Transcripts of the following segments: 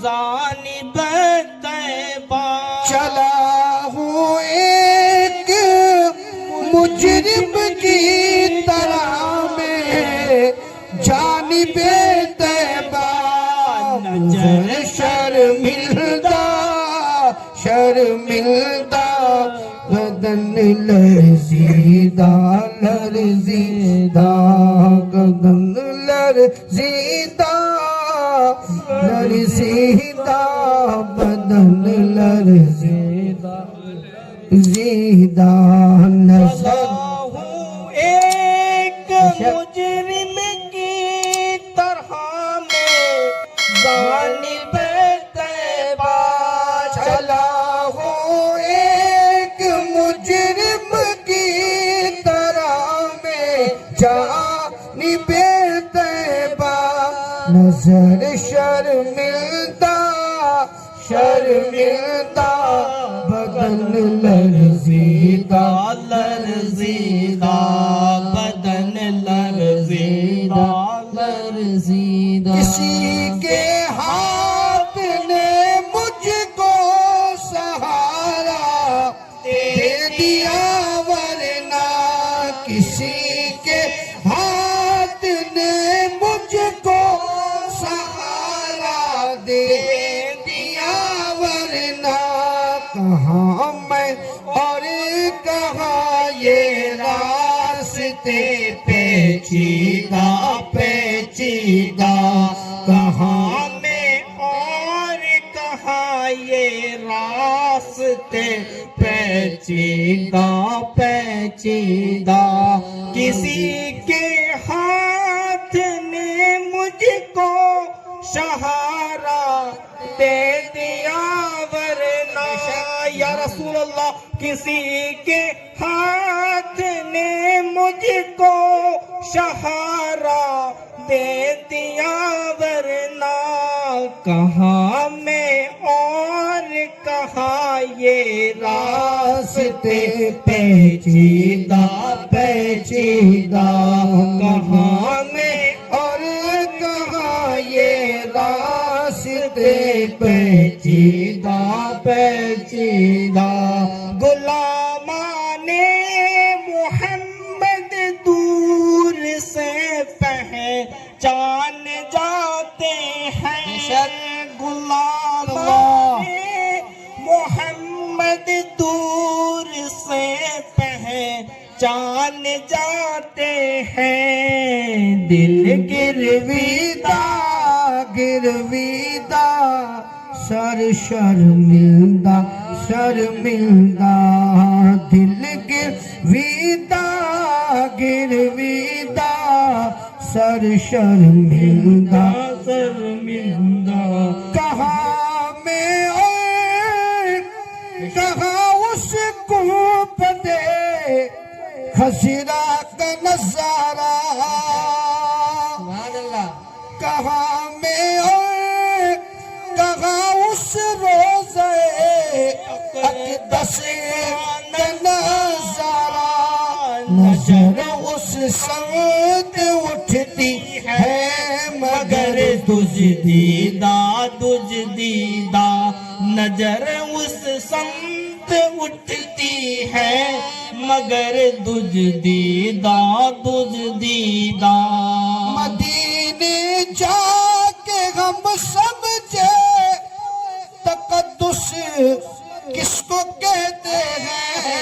جانب طیبہ چلا ہوں ایک مجرم کی طرح میں جانب طیبہ نظر شرمندہ شرمندہ بدن لرزیدہ لرزیدہ بدن لرزیدہ لرزیدہ بدن لرزیدہ زیدہ نظر ہوں ایک مجرم کی طرح میں جانب طیبہ چلا ہوں ایک مجرم کی طرح میں جانب طیبہ نظر شرمندہ شرمندہ بدن لرزیدہ لرزیدہ بدن لرزیدہ لرزیدہ کسی کے ہاتھ نے مجھ کو سہارا دے دیا ورنہ کسی کے ہاتھ نے مجھ کو سہارا دے دیا ورنہ کہاں میں اور کہاں یہ راستے پیچیدہ پیچیدہ کہاں میں اور کہاں یہ راستے پیچیدہ پیچیدہ کسی کے ہاتھ نے مجھ کو سہارا دے دیا ورنہ یا رسول اللہ کسی کے ہاتھ نے مجھ کو سہارا دے دیا ورنہ کہاں میں اور کہاں یہ راستے پیچیدہ پیچیدہ کہاں میں اور کہاں یہ راستے پیچیدہ پیچیدہ غلامان محمد دور سے پہچان جاتے ہیں غلامان محمد دور سے پہچان جاتے ہیں دل گرویدہ گرویدہ سر شرمندہ شرمندہ دل گرویدہ گرویدہ سر شرمندہ شرمندہ کہاں میں اور کہاں اس کو پتے خسرا کا نظارہ کہاں میں اور کہاں اس روزے اقدس کا نظارہ نظر اس سمت اٹھتی ہے مگر تجھ دیدہ تجھ دیدہ نظر اس سمت اٹھتی ہے مگر تجھ دیدہ تجھ دیدہ مدینے جا کے ہم سمجھے تقدس کس کو کہتے ہیں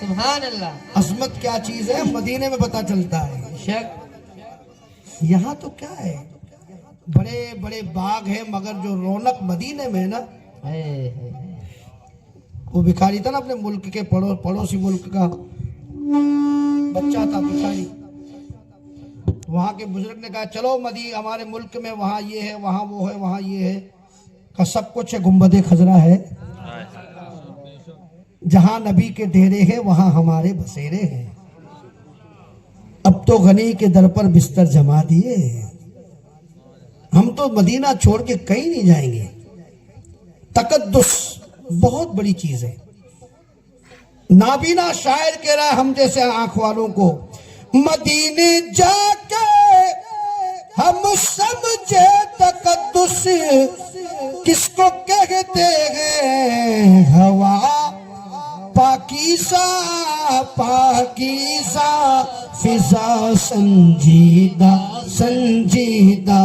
سبحان اللہ عظمت کیا چیز ہے مدینے میں پتہ چلتا ہے شک یہاں تو کیا ہے بڑے بڑے باغ ہیں مگر جو رونق مدینے میں ہے نا وہ بھکاری تھا نا اپنے ملک کے پڑوسی ملک کا بچہ تھا بھکاری وہاں کے بزرگ نے کہا چلو ہمارے ملک میں وہاں یہ ہے وہاں وہ ہے وہاں یہ ہے کہ سب کچھ ہے گنبد خضرا ہے جہاں نبی کے ڈیرے ہیں وہاں ہمارے بسیرے ہیں اب تو غنی کے در پر بستر جما دیے ہم تو مدینہ چھوڑ کے کہیں نہیں جائیں گے تقدس بہت بڑی چیز ہے نابینا شاعر کہہ رہا ہے ہم جیسے آنکھ والوں کو مدینے جا کے ہم سمجھے تقدس किसको कहते हैं हवा पाकीज़ा पाकीज़ा फिजा संजीदा संजीदा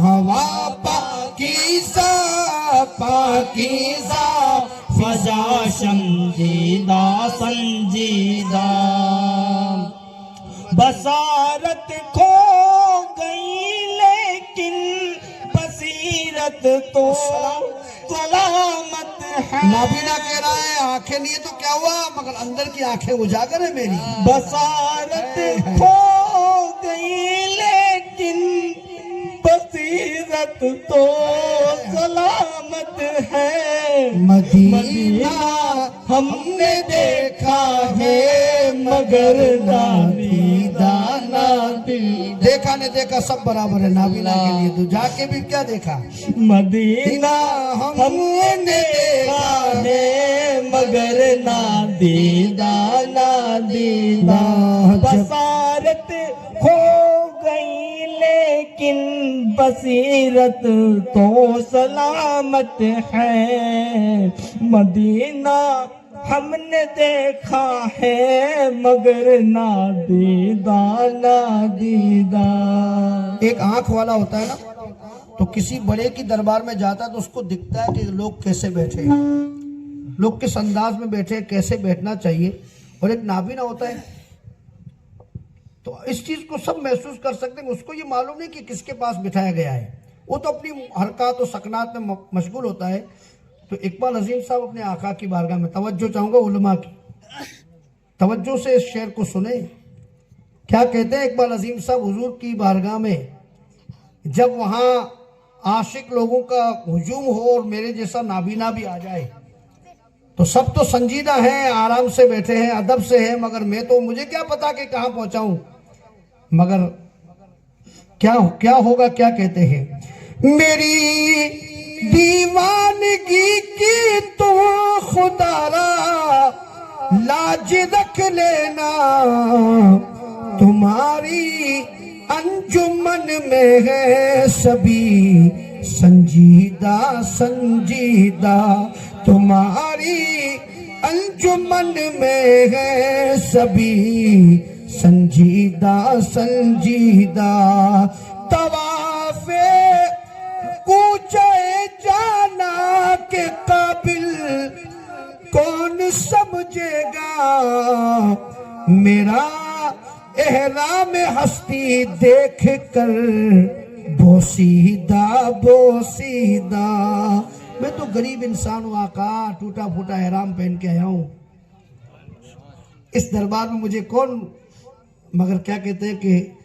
हवा पाकीज़ा पाकीज़ा फजा संजीदा संजीदा बसारत खो गई लेकिन बसीरत तो सलामत है। नाबीना कह रहा है आंखें नहीं है तो क्या हुआ, मगर अंदर की आंखें उजागर है मेरी। बसारत खो गई लेकिन बसीरत तो सलामत है। मदीना हमने देखा है मगर ना दीदा ना दीदा। देखा नहीं देखा सब बराबर है नाबीना के लिए। तो जाके भी क्या देखा, मदीना हमने देखा है मगर ना दीदा ना दीदा। बसारत खो गई लेकिन बसीरत तो सलामत है। मदीना हमने देखा है मगर ना दीदा ना दीदा। एक आंख वाला होता है ना, तो किसी बड़े की दरबार में जाता है तो उसको दिखता है कि लोग कैसे बैठे, लोग किस अंदाज में बैठे, कैसे बैठना चाहिए। और एक नाबीना होता है तो इस चीज को सब महसूस कर सकते हैं। उसको ये मालूम नहीं कि किसके पास बिठाया गया है, वो तो अपनी हरकत और सकनात में मशगूल होता है। तो इकबाल अजीम साहब अपने आका की बारगाह में, तवज्जो चाहूंगा उलमा की, तवज्जो से इस शेर को सुने। क्या कहते हैं इकबाल अजीम साहब हुजूर की बारगाह में, जब वहाँ आशिक लोगों का हुजूम हो और मेरे जैसा नाबीना भी आ जाए तो सब तो संजीदा हैं, आराम से बैठे हैं, अदब से हैं, मगर मैं तो, मुझे क्या पता कि कहाँ पहुंचाऊं। मगर क्या होगा, क्या कहते हैं, मेरी दीवानगी की तो खुदारा लाज रख लेना, तुम्हारी अंजुमन में है सभी संजीदा संजीदा, तुम्हारी अंजुमन में है सभी संजीदा संजीदा। तवाफे कूचे जाना के काबिल कौन समझेगा, मेरा एहराम हस्ती देख कर बोसीदा बोसीदा। मैं तो गरीब इंसान हूँ आका, टूटा फूटा एहराम पहन के आया हूँ इस दरबार में, मुझे कौन। मगर क्या कहते हैं कि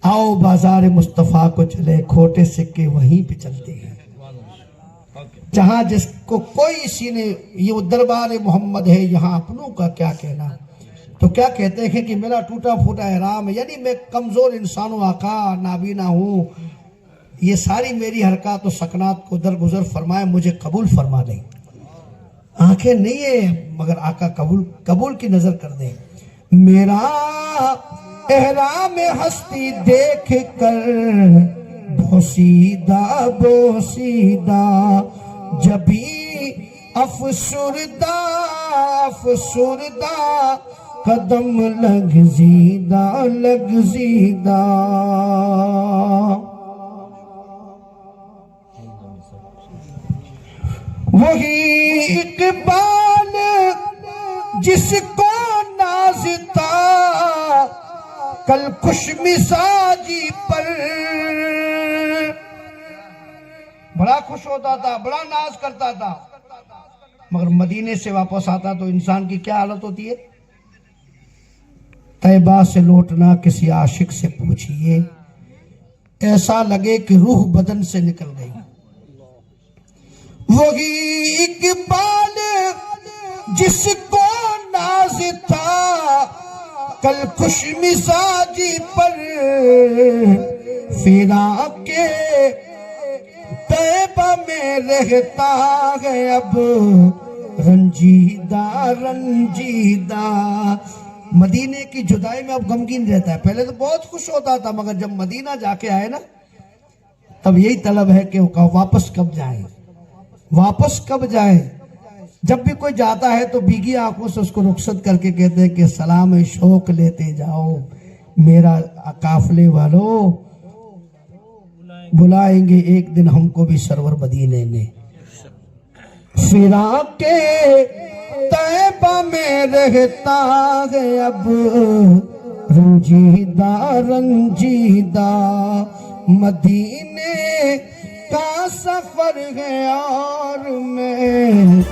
आओ बाजार मुस्तफा को चले, खोटे सिक्के वहीं पे चलते हैं, जहां जिसको कोई सीने, ये दरबार मोहम्मद है, यहाँ अपनों का क्या कहना। तो क्या कहते हैं कि मेरा टूटा फूटा एहराम है, यानी मैं कमजोर इंसान हूँ आका, नाबीना हूँ, ये सारी मेरी हरकत और सकनात को दरगुजर फरमाए, मुझे कबूल फरमा दे। आंखें नहीं है मगर आका कबूल की नजर कर दे। मेरा एहराम हस्ती देख कर बोसीदा बोसीदा, जबी अफसुरदा अफसुरदा कदम लगजीदा लगजीदा। वही इकबाल जिसको नाज़ता कल खुश मिजाजी पर, बड़ा खुश होता था, बड़ा नाज करता था, मगर मदीने से वापस आता तो इंसान की क्या हालत होती है। तैबा से लौटना किसी आशिक से पूछिए, ऐसा लगे कि रूह बदन से निकल गई। वही इकबाल जिसको नाज था कल खुश मिजाजी पर, फिरा के तैबा में रहता है अब रंजीदा रंजीदा। मदीने की जुदाई में अब गमगीन रहता है, पहले तो बहुत खुश होता था, मगर जब मदीना जाके आए ना तब यही तलब है कि वो वापस कब जाए, वापस कब जाए। जब भी कोई जाता है तो भीगी आंखों से उसको रुखसत करके कहते हैं कि सलाम शौक लेते जाओ मेरा काफले वालों, बुलाएंगे एक दिन हमको भी सरवर मदीने में। फिराके तैबा में रहता है अब रंजीदा रंजीदा, मदीने का सफर है और मैं